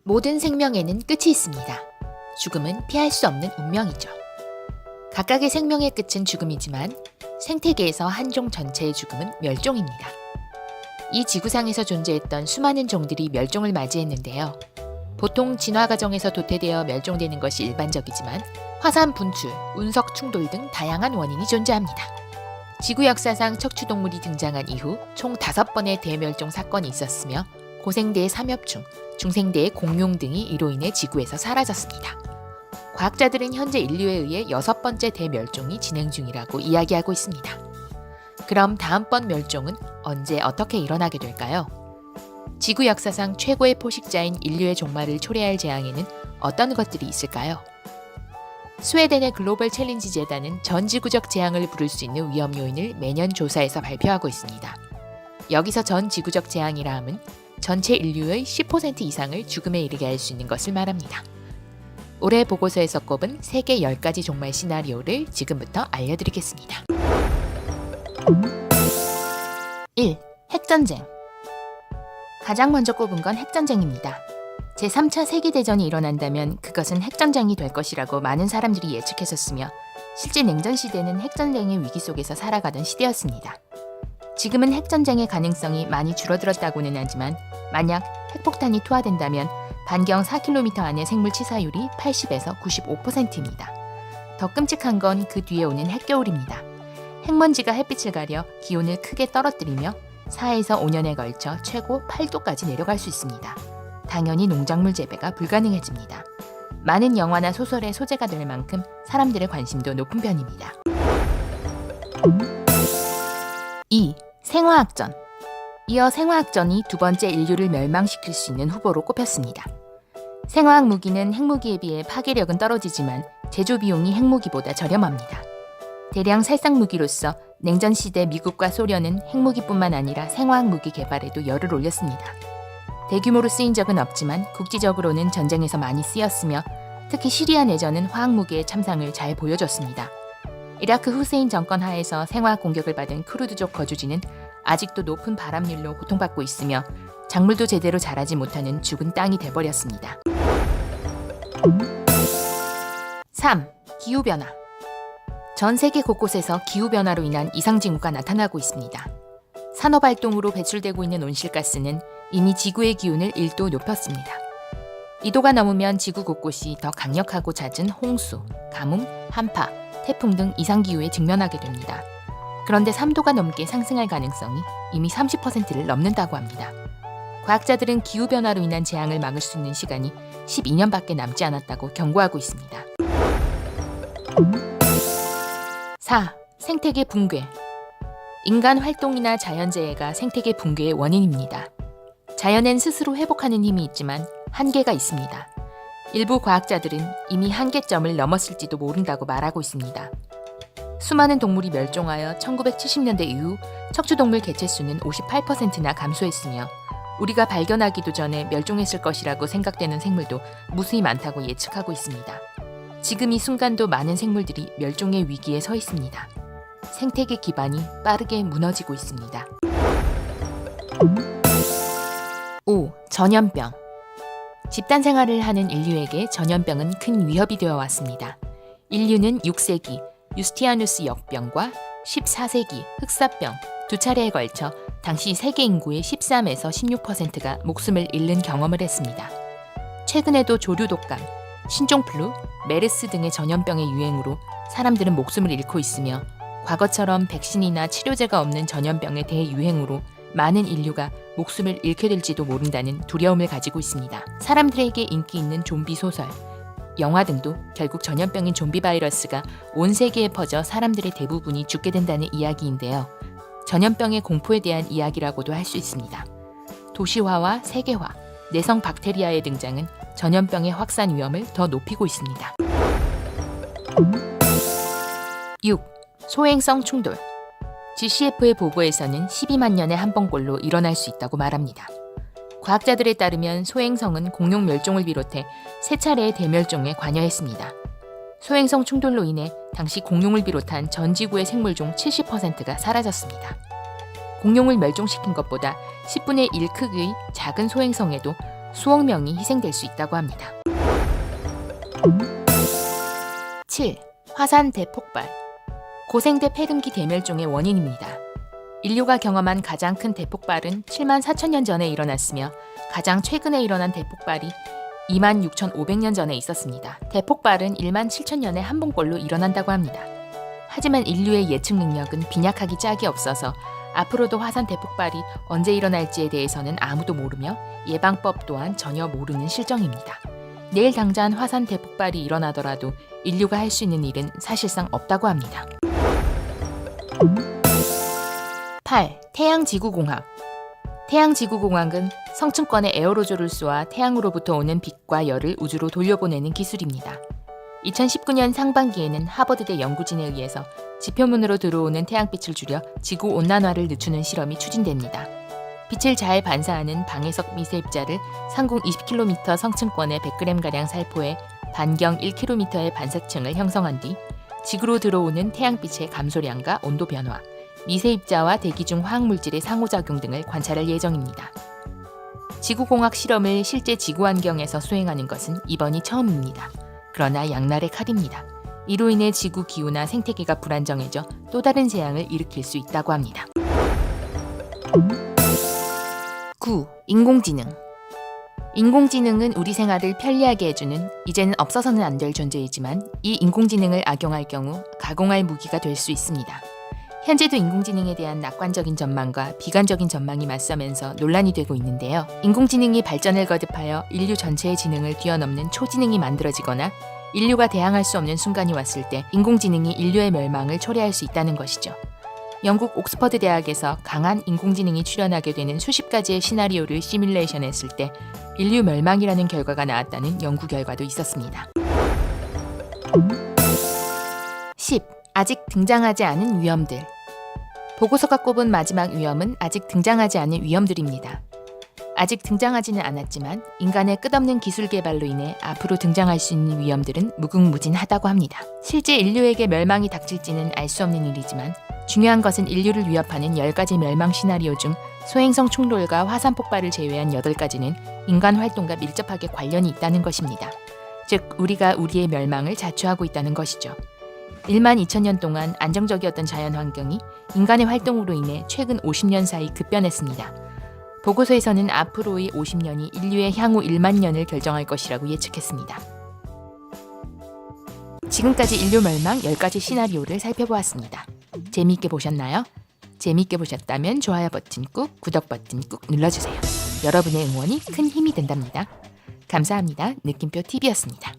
모든 생명에는 끝이 있습니다. 죽음은 피할 수 없는 운명이죠. 각각의 생명의 끝은 죽음이지만 생태계에서 한 종 전체의 죽음은 멸종입니다. 이 지구상에서 존재했던 수많은 종들이 멸종을 맞이했는데요. 보통 진화 과정에서 도태되어 멸종되는 것이 일반적이지만 화산 분출, 운석 충돌 등 다양한 원인이 존재합니다. 지구 역사상 척추동물이 등장한 이후 총 5번의 대멸종 사건이 있었으며 고생대의 삼엽충, 중생대의 공룡 등이 이로 인해 지구에서 사라졌습니다. 과학자들은 현재 인류에 의해 6번째 대멸종이 진행 중이라고 이야기하고 있습니다. 그럼 다음번 멸종은 언제 어떻게 일어나게 될까요? 지구 역사상 최고의 포식자인 인류의 종말을 초래할 재앙에는 어떤 것들이 있을까요? 스웨덴의 글로벌 챌린지 재단은 전 지구적 재앙을 부를 수 있는 위험 요인을 매년 조사해서 발표하고 있습니다. 여기서 전 지구적 재앙이라 함은 전체 인류의 10% 이상을 죽음에 이르게 할 수 있는 것을 말합니다. 올해 보고서에서 꼽은 세계 10가지 종말 시나리오를 지금부터 알려드리겠습니다. 1. 핵전쟁. 가장 먼저 꼽은 건 핵전쟁입니다. 제3차 세계대전이 일어난다면 그것은 핵전쟁이 될 것이라고 많은 사람들이 예측했었으며 실제 냉전 시대는 핵전쟁의 위기 속에서 살아가던 시대였습니다. 지금은 핵전쟁의 가능성이 많이 줄어들었다고는 하지만 만약 핵폭탄이 투하된다면 반경 4km 안의 생물 치사율이 80에서 95%입니다. 더 끔찍한 건 그 뒤에 오는 핵겨울입니다. 핵먼지가 햇빛을 가려 기온을 크게 떨어뜨리며 4에서 5년에 걸쳐 최고 8도까지 내려갈 수 있습니다. 당연히 농작물 재배가 불가능해집니다. 많은 영화나 소설의 소재가 될 만큼 사람들의 관심도 높은 편입니다. 2. 생화학전. 이어 생화학전이 두 번째 인류를 멸망시킬 수 있는 후보로 꼽혔습니다. 생화학 무기는 핵무기에 비해 파괴력은 떨어지지만 제조 비용이 핵무기보다 저렴합니다. 대량 살상 무기로서 냉전 시대 미국과 소련은 핵무기뿐만 아니라 생화학 무기 개발에도 열을 올렸습니다. 대규모로 쓰인 적은 없지만 국지적으로는 전쟁에서 많이 쓰였으며 특히 시리아 내전은 화학무기의 참상을 잘 보여줬습니다. 이라크 후세인 정권 하에서 생화학 공격을 받은 쿠르드족 거주지는 아직도 높은 바람일로 고통받고 있으며 작물도 제대로 자라지 못하는 죽은 땅이 돼버렸습니다. 3. 기후변화. 전 세계 곳곳에서 기후변화로 인한 이상징후가 나타나고 있습니다. 산업활동으로 배출되고 있는 온실가스는 이미 지구의 기온을 1도 높였습니다. 2도가 넘으면 지구 곳곳이 더 강력하고 잦은 홍수, 가뭄, 한파, 태풍 등 이상기후에 직면하게 됩니다. 그런데 3도가 넘게 상승할 가능성이 이미 30%를 넘는다고 합니다. 과학자들은 기후변화로 인한 재앙을 막을 수 있는 시간이 12년밖에 남지 않았다고 경고하고 있습니다. 4. 생태계 붕괴. 인간 활동이나 자연재해가 생태계 붕괴의 원인입니다. 자연엔 스스로 회복하는 힘이 있지만 한계가 있습니다. 일부 과학자들은 이미 한계점을 넘었을지도 모른다고 말하고 있습니다. 수많은 동물이 멸종하여 1970년대 이후 척추동물 개체수는 58%나 감소했으며 우리가 발견하기도 전에 멸종했을 것이라고 생각되는 생물도 무수히 많다고 예측하고 있습니다. 지금 이 순간도 많은 생물들이 멸종의 위기에 서 있습니다. 생태계 기반이 빠르게 무너지고 있습니다. 5. 전염병. 집단 생활을 하는 인류에게 전염병은 큰 위협이 되어 왔습니다. 인류는 6세기 유스티아누스 역병과 14세기 흑사병 두 차례에 걸쳐 당시 세계 인구의 13에서 16%가 목숨을 잃는 경험을 했습니다. 최근에도 조류 독감, 신종플루, 메르스 등의 전염병의 유행으로 사람들은 목숨을 잃고 있으며 과거처럼 백신이나 치료제가 없는 전염병의 대유행으로 많은 인류가 목숨을 잃게 될지도 모른다는 두려움을 가지고 있습니다. 사람들에게 인기 있는 좀비 소설, 영화 등도 결국 전염병인 좀비 바이러스가 온 세계에 퍼져 사람들의 대부분이 죽게 된다는 이야기인데요. 전염병의 공포에 대한 이야기라고도 할 수 있습니다. 도시화와 세계화, 내성 박테리아의 등장은 전염병의 확산 위험을 더 높이고 있습니다. 6. 소행성 충돌. GCF의 보고에서는 12만 년에 한 번꼴로 일어날 수 있다고 말합니다. 과학자들에 따르면 소행성은 공룡 멸종을 비롯해 3차례의 대멸종에 관여했습니다. 소행성 충돌로 인해 당시 공룡을 비롯한 전 지구의 생물종 70%가 사라졌습니다. 공룡을 멸종시킨 것보다 10분의 1 크기의 작은 소행성에도 수억 명이 희생될 수 있다고 합니다. 7. 화산 대폭발. 고생대 폐등기 대멸종의 원인입니다. 인류가 경험한 가장 큰 대폭발은 7만 4천 년 전에 일어났으며 가장 최근에 일어난 대폭발이 2만 6,500년 전에 있었습니다. 대폭발은 1만 7천 년에 한 번꼴로 일어난다고 합니다. 하지만 인류의 예측 능력은 빈약하기 짝이 없어서 앞으로도 화산 대폭발이 언제 일어날지에 대해서는 아무도 모르며 예방법 또한 전혀 모르는 실정입니다. 내일 당장 화산 대폭발이 일어나더라도 인류가 할 수 있는 일은 사실상 없다고 합니다. 8. 태양지구공학. 태양지구공학은 성층권에 에어로졸을 쏘아 태양으로부터 오는 빛과 열을 우주로 돌려보내는 기술입니다. 2019년 상반기에는 하버드대 연구진에 의해서 지표면으로 들어오는 태양빛을 줄여 지구온난화를 늦추는 실험이 추진됩니다. 빛을 잘 반사하는 방해석 미세입자를 상공 20km 성층권의 100g가량 살포해 반경 1km의 반사층을 형성한 뒤 지구로 들어오는 태양빛의 감소량과 온도 변화, 미세입자와 대기 중 화학물질의 상호작용 등을 관찰할 예정입니다. 지구공학 실험을 실제 지구 환경에서 수행하는 것은 이번이 처음입니다. 그러나 양날의 칼입니다. 이로 인해 지구 기후나 생태계가 불안정해져 또 다른 재앙을 일으킬 수 있다고 합니다. 9. 인공지능. 인공지능은 우리 생활을 편리하게 해주는 이제는 없어서는 안 될 존재이지만 이 인공지능을 악용할 경우 가공할 무기가 될 수 있습니다. 현재도 인공지능에 대한 낙관적인 전망과 비관적인 전망이 맞서면서 논란이 되고 있는데요. 인공지능이 발전을 거듭하여 인류 전체의 지능을 뛰어넘는 초지능이 만들어지거나 인류가 대항할 수 없는 순간이 왔을 때 인공지능이 인류의 멸망을 초래할 수 있다는 것이죠. 영국 옥스퍼드 대학에서 강한 인공지능이 출현하게 되는 수십 가지의 시나리오를 시뮬레이션했을 때 인류 멸망이라는 결과가 나왔다는 연구 결과도 있었습니다. 10. 아직 등장하지 않은 위험들. 보고서가 꼽은 마지막 위험은 아직 등장하지 않은 위험들입니다. 아직 등장하지는 않았지만 인간의 끝없는 기술 개발로 인해 앞으로 등장할 수 있는 위험들은 무궁무진하다고 합니다. 실제 인류에게 멸망이 닥칠지는 알 수 없는 일이지만 중요한 것은 인류를 위협하는 10가지 멸망 시나리오 중 소행성 충돌과 화산 폭발을 제외한 8가지는 인간 활동과 밀접하게 관련이 있다는 것입니다. 즉, 우리가 우리의 멸망을 자초하고 있다는 것이죠. 1만 2천 년 동안 안정적이었던 자연 환경이 인간의 활동으로 인해 최근 50년 사이 급변했습니다. 보고서에서는 앞으로의 50년이 인류의 향후 1만 년을 결정할 것이라고 예측했습니다. 지금까지 인류 멸망 10가지 시나리오를 살펴보았습니다. 재미있게 보셨나요? 재미있게 보셨다면 좋아요 버튼 꾹, 구독 버튼 꾹 눌러주세요. 여러분의 응원이 큰 힘이 된답니다. 감사합니다. 느낌표 TV였습니다.